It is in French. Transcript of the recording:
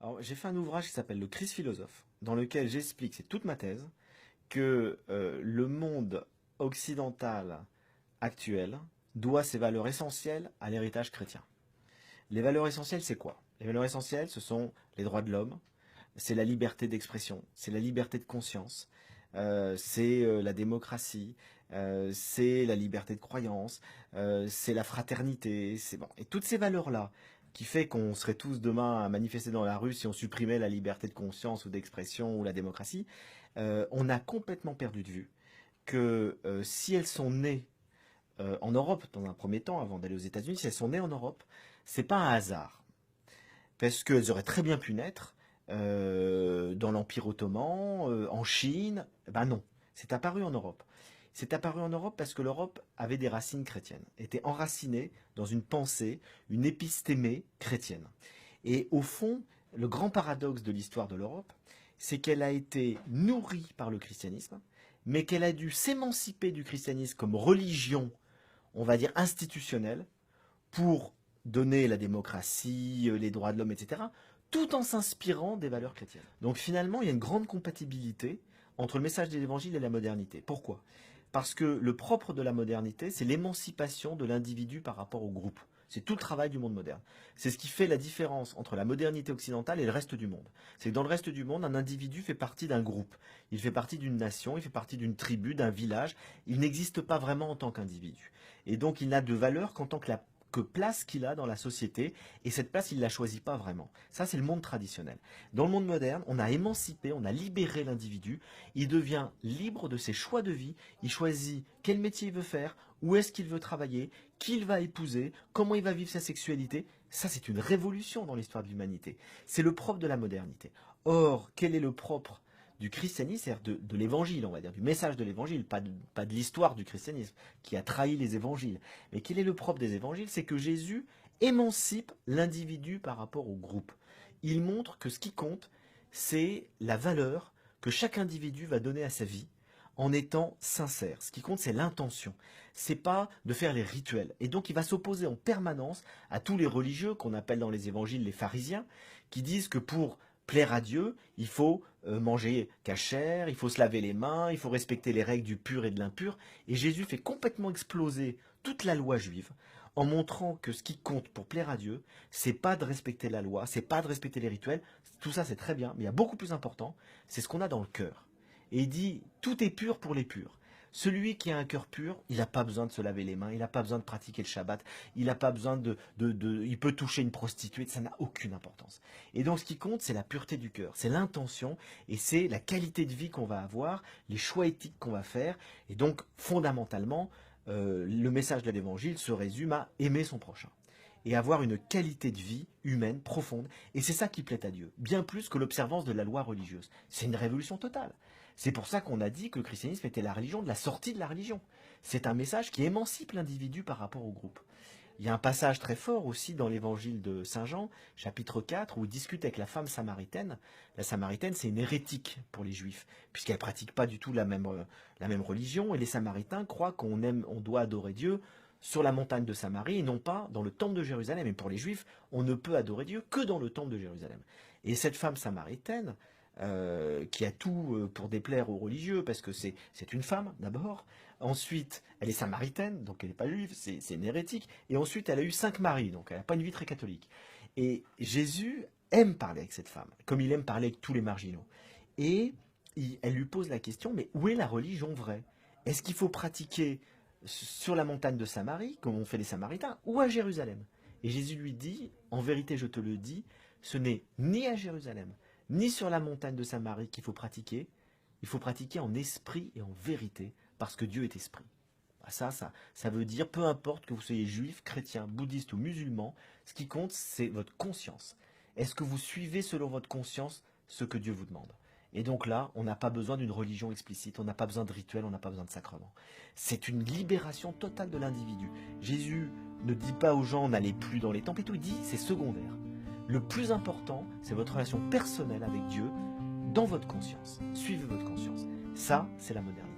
Alors, j'ai fait un ouvrage qui s'appelle Le Christ philosophe, dans lequel j'explique, c'est toute ma thèse, que le monde occidental actuel doit ses valeurs essentielles à l'héritage chrétien. Les valeurs essentielles, c'est quoi? Les valeurs essentielles, ce sont les droits de l'homme, c'est la liberté d'expression, c'est la liberté de conscience, c'est la démocratie, c'est la liberté de croyance, c'est la fraternité, c'est bon. Et toutes ces valeurs-là, qui fait qu'on serait tous demain à manifester dans la rue si on supprimait la liberté de conscience ou d'expression ou la démocratie, on a complètement perdu de vue que si elles sont nées en Europe, dans un premier temps, avant d'aller aux États-Unis, si elles sont nées en Europe, c'est pas un hasard. Parce qu'elles auraient très bien pu naître dans l'Empire ottoman, en Chine. Ben non, c'est apparu en Europe. C'est apparu en Europe parce que l'Europe avait des racines chrétiennes, était enracinée dans une pensée, une épistémée chrétienne. Et au fond, le grand paradoxe de l'histoire de l'Europe, c'est qu'elle a été nourrie par le christianisme, mais qu'elle a dû s'émanciper du christianisme comme religion, on va dire institutionnelle, pour donner la démocratie, les droits de l'homme, etc., tout en s'inspirant des valeurs chrétiennes. Donc finalement, il y a une grande compatibilité entre le message de l'Évangile et la modernité. Pourquoi? Parce que le propre de la modernité, c'est l'émancipation de l'individu par rapport au groupe. C'est tout le travail du monde moderne. C'est ce qui fait la différence entre la modernité occidentale et le reste du monde. C'est que dans le reste du monde, un individu fait partie d'un groupe. Il fait partie d'une nation, il fait partie d'une tribu, d'un village. Il n'existe pas vraiment en tant qu'individu. Et donc, il n'a de valeur qu'en tant que place qu'il a dans la société, et cette place, il ne la choisit pas vraiment. Ça, c'est le monde traditionnel. Dans le monde moderne, on a émancipé, on a libéré l'individu, il devient libre de ses choix de vie, il choisit quel métier il veut faire, où est-ce qu'il veut travailler, qui il va épouser, comment il va vivre sa sexualité. Ça, c'est une révolution dans l'histoire de l'humanité. C'est le propre de la modernité. Or, quel est le propre du christianisme, c'est-à-dire de l'évangile, on va dire, du message de l'évangile, pas de l'histoire du christianisme, qui a trahi les évangiles. Mais quel est le propre des évangiles? C'est que Jésus émancipe l'individu par rapport au groupe. Il montre que ce qui compte, c'est la valeur que chaque individu va donner à sa vie en étant sincère. Ce qui compte, c'est l'intention. C'est pas de faire les rituels. Et donc, il va s'opposer en permanence à tous les religieux qu'on appelle dans les évangiles les pharisiens, qui disent que pour plaire à Dieu, il faut manger cachère, il faut se laver les mains, il faut respecter les règles du pur et de l'impur. Et Jésus fait complètement exploser toute la loi juive en montrant que ce qui compte pour plaire à Dieu, c'est pas de respecter la loi, c'est pas de respecter les rituels. Tout ça, c'est très bien, mais il y a beaucoup plus important, c'est ce qu'on a dans le cœur. Et il dit, tout est pur pour les purs. Celui qui a un cœur pur, il n'a pas besoin de se laver les mains, il n'a pas besoin de pratiquer le Shabbat, il n'a pas besoin il peut toucher une prostituée, ça n'a aucune importance. Et donc ce qui compte, c'est la pureté du cœur, c'est l'intention et c'est la qualité de vie qu'on va avoir, les choix éthiques qu'on va faire. Et donc fondamentalement, le message de l'évangile se résume à aimer son prochain et avoir une qualité de vie humaine profonde. Et c'est ça qui plaît à Dieu, bien plus que l'observance de la loi religieuse. C'est une révolution totale. C'est pour ça qu'on a dit que le christianisme était la religion de la sortie de la religion. C'est un message qui émancipe l'individu par rapport au groupe. Il y a un passage très fort aussi dans l'évangile de Saint Jean, chapitre 4, où il discute avec la femme samaritaine. La samaritaine, c'est une hérétique pour les juifs, puisqu'elle ne pratique pas du tout la même religion, et les samaritains croient on doit adorer Dieu sur la montagne de Samarie et non pas dans le temple de Jérusalem. Et pour les juifs, on ne peut adorer Dieu que dans le temple de Jérusalem. Et cette femme samaritaine, qui a tout pour déplaire aux religieux, parce que c'est une femme d'abord, ensuite elle est samaritaine, donc elle n'est pas juive, c'est une hérétique, et ensuite elle a eu 5 maris, donc elle n'a pas une vie très catholique. Et Jésus aime parler avec cette femme, comme il aime parler avec tous les marginaux. Et elle lui pose la question, mais où est la religion vraie? Est-ce qu'il faut pratiquer sur la montagne de Samarie, comme ont fait les Samaritains, ou à Jérusalem? Et Jésus lui dit, en vérité je te le dis, ce n'est ni à Jérusalem, ni sur la montagne de Samarie qu'il faut pratiquer, il faut pratiquer en esprit et en vérité, parce que Dieu est esprit. Ça veut dire, peu importe que vous soyez juif, chrétien, bouddhiste ou musulman, ce qui compte, c'est votre conscience. Est-ce que vous suivez selon votre conscience ce que Dieu vous demande? Et donc là, on n'a pas besoin d'une religion explicite, on n'a pas besoin de rituels, on n'a pas besoin de sacrements. C'est une libération totale de l'individu. Jésus ne dit pas aux gens, n'allez plus dans les temples et tout, il dit, c'est secondaire. Le plus important, c'est votre relation personnelle avec Dieu dans votre conscience. Suivez votre conscience. Ça, c'est la modernité.